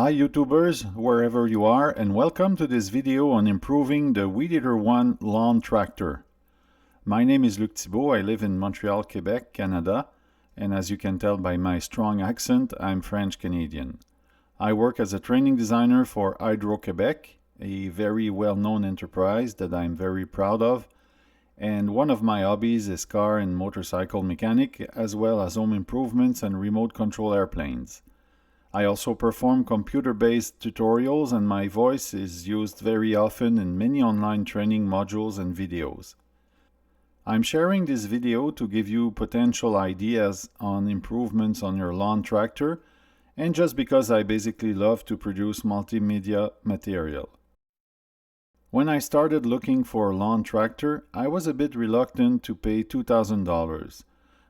Hi YouTubers, wherever you are, and welcome to this video on improving the Weed Eater 1 lawn tractor. My name is Luc Thibault. I live in Montreal, Quebec, Canada, and as you can tell by my strong accent, I'm French-Canadian. I work as a training designer for Hydro-Quebec, a very well-known enterprise that I'm very proud of, and one of my hobbies is car and motorcycle mechanic, as well as home improvements and remote control airplanes. I also perform computer-based tutorials, and my voice is used very often in many online training modules and videos. I'm sharing this video to give you potential ideas on improvements on your lawn tractor, and just because I basically love to produce multimedia material. When I started looking for a lawn tractor, I was a bit reluctant to pay $2,000.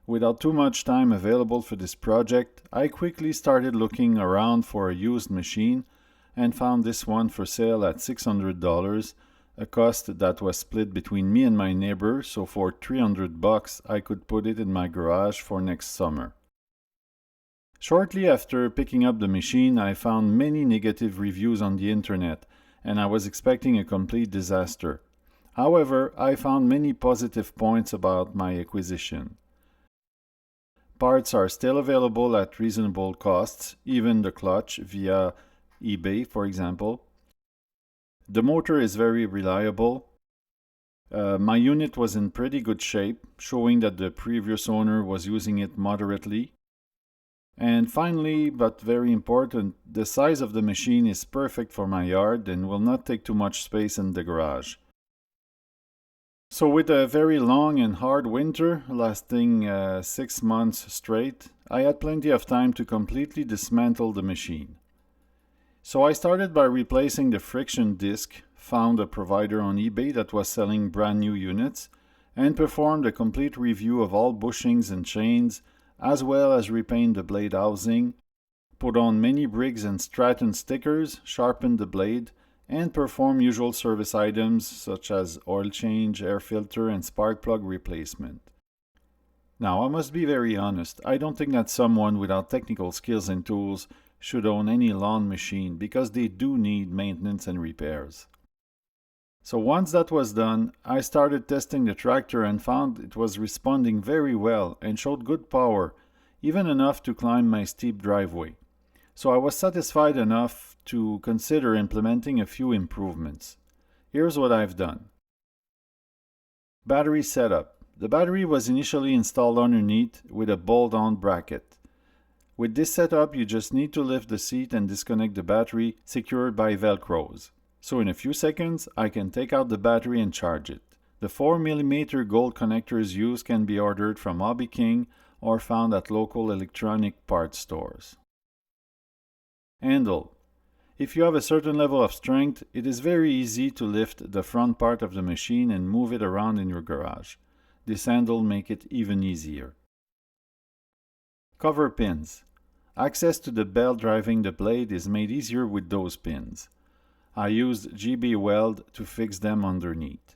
Without too much time available for this project, I quickly started looking around for a used machine and found this one for sale at $600, a cost that was split between me and my neighbor, so for $300 I could put it in my garage for next summer. Shortly after picking up the machine, I found many negative reviews on the internet, and I was expecting a complete disaster. However, I found many positive points about my acquisition. Parts are still available at reasonable costs, even the clutch via eBay, for example. The motor is very reliable. My unit was in pretty good shape, showing that the previous owner was using it moderately. And finally, but very important, the size of the machine is perfect for my yard and will not take too much space in the garage. So with a very long and hard winter, lasting 6 months straight, I had plenty of time to completely dismantle the machine. So I started by replacing the friction disc, found a provider on eBay that was selling brand new units, and performed a complete review of all bushings and chains, as well as repaint the blade housing, put on many Briggs and Stratton stickers, sharpened the blade, and perform usual service items such as oil change, air filter, and spark plug replacement. Now, I must be very honest, I don't think that someone without technical skills and tools should own any lawn machine because they do need maintenance and repairs. So once that was done, I started testing the tractor and found it was responding very well and showed good power, even enough to climb my steep driveway. So I was satisfied enough to consider implementing a few improvements. Here's what I've done. Battery setup. The battery was initially installed underneath with a bolt-on bracket. With this setup, you just need to lift the seat and disconnect the battery, secured by Velcros. So in a few seconds, I can take out the battery and charge it. The 4mm gold connectors used can be ordered from Hobby King or found at local electronic parts stores. Handle. If you have a certain level of strength, it is very easy to lift the front part of the machine and move it around in your garage. This handle makes it even easier. Cover pins. Access to the belt driving the blade is made easier with those pins. I used GB weld to fix them underneath.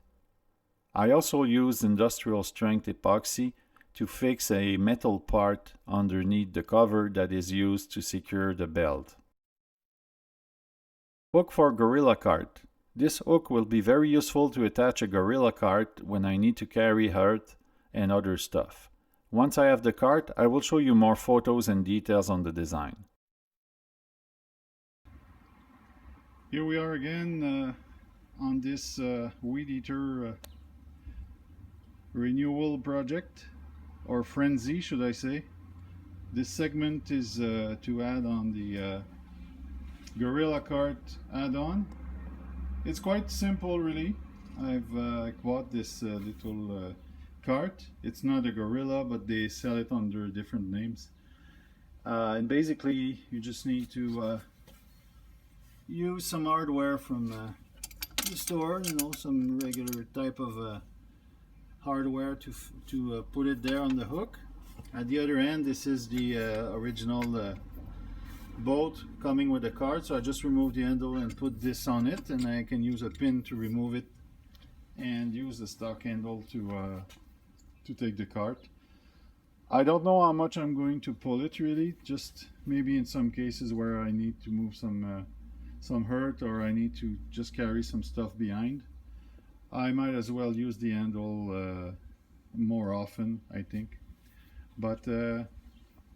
I also used industrial strength epoxy to fix a metal part underneath the cover that is used to secure the belt. Hook for Gorilla Cart. This hook will be very useful to attach a Gorilla Cart when I need to carry earth and other stuff. Once I have the cart, I will show you more photos and details on the design. Here we are again on this Weed Eater renewal project, or frenzy should I say. This segment is to add on the Gorilla Cart add-on. It's quite simple really. I've bought this little cart. It's not a Gorilla, but they sell it under different names. And basically you just need to use some hardware from the store, you know, some regular type of hardware to put it there on the hook. At the other end, this is the original bolt coming with the cart, so I just remove the handle and put this on it, and I can use a pin to remove it and use the stock handle to take the cart. I don't know how much I'm going to pull it really, just maybe in some cases where I need to move some hurt or I need to just carry some stuff behind. I might as well use the handle more often, I think. But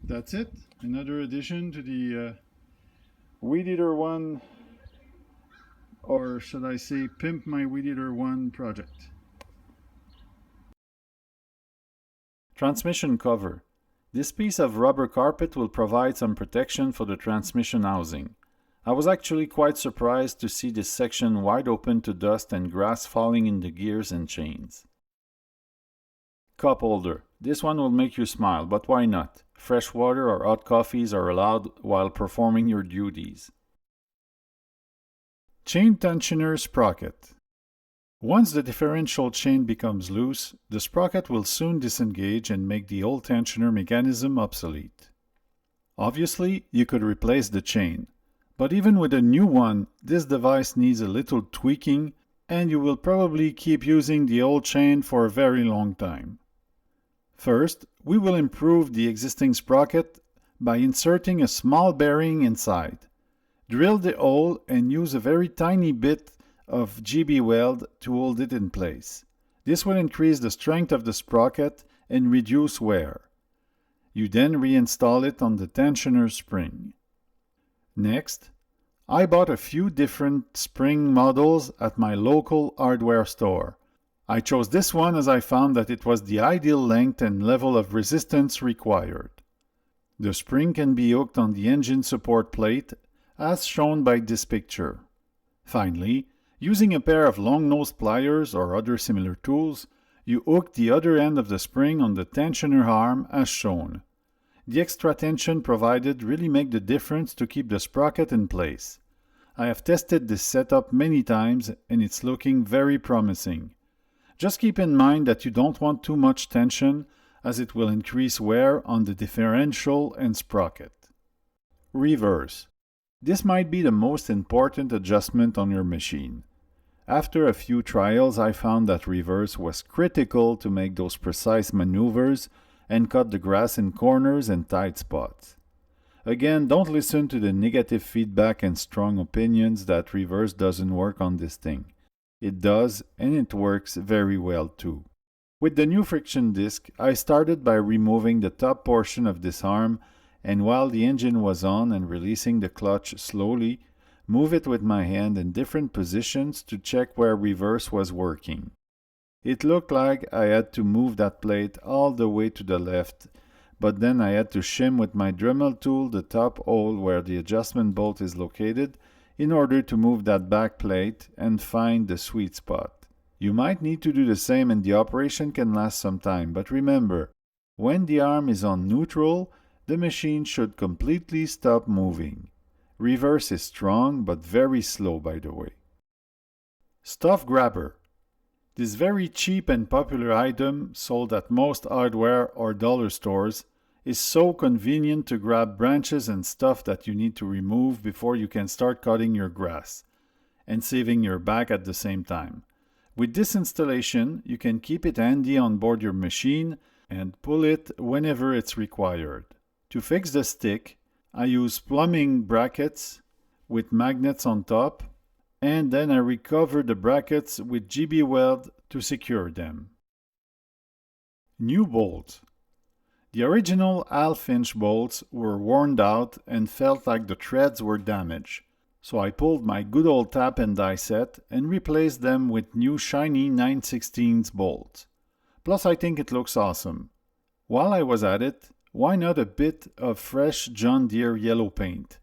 that's it. Another addition to the Weed Eater 1, or should I say Pimp My Weed Eater 1 project. Transmission cover. This piece of rubber carpet will provide some protection for the transmission housing. I was actually quite surprised to see this section wide open to dust and grass falling in the gears and chains. Cup holder. This one will make you smile, but why not? Fresh water or hot coffees are allowed while performing your duties. Chain tensioner sprocket. Once the differential chain becomes loose, the sprocket will soon disengage and make the old tensioner mechanism obsolete. Obviously, you could replace the chain, but even with a new one, this device needs a little tweaking and you will probably keep using the old chain for a very long time. First, we will improve the existing sprocket by inserting a small bearing inside. Drill the hole and use a very tiny bit of GB weld to hold it in place. This will increase the strength of the sprocket and reduce wear. You then reinstall it on the tensioner spring. Next, I bought a few different spring models at my local hardware store. I chose this one as I found that it was the ideal length and level of resistance required. The spring can be hooked on the engine support plate as shown by this picture. Finally, using a pair of long-nosed pliers or other similar tools, you hook the other end of the spring on the tensioner arm as shown. The extra tension provided really makes the difference to keep the sprocket in place. I have tested this setup many times and it's looking very promising. Just keep in mind that you don't want too much tension as it will increase wear on the differential and sprocket. Reverse. This might be the most important adjustment on your machine. After a few trials, I found that reverse was critical to make those precise maneuvers and cut the grass in corners and tight spots. Again, don't listen to the negative feedback and strong opinions that reverse doesn't work on this thing. It does, and it works very well too. With the new friction disc, I started by removing the top portion of this arm, and while the engine was on and releasing the clutch slowly, move it with my hand in different positions to check where reverse was working. It looked like I had to move that plate all the way to the left, but then I had to shim with my Dremel tool the top hole where the adjustment bolt is located in order to move that back plate and find the sweet spot. You might need to do the same and the operation can last some time, but remember, when the arm is on neutral, the machine should completely stop moving. Reverse is strong but very slow, by the way. Stuff grabber. This very cheap and popular item sold at most hardware or dollar stores is so convenient to grab branches and stuff that you need to remove before you can start cutting your grass and saving your back at the same time. With this installation, you can keep it handy on board your machine and pull it whenever it's required. To fix the stick, I use plumbing brackets with magnets on top, and then I recover the brackets with GB weld to secure them. New bolts. The original half-inch bolts were worn out and felt like the threads were damaged, so I pulled my good old tap and die set and replaced them with new shiny 9/16 bolts. Plus I think it looks awesome. While I was at it, why not a bit of fresh John Deere yellow paint?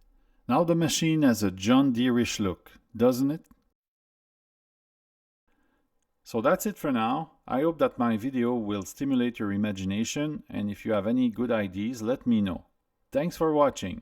Now the machine has a John Deere-ish look, doesn't it? So that's it for now. I hope that my video will stimulate your imagination, and if you have any good ideas, let me know. Thanks for watching.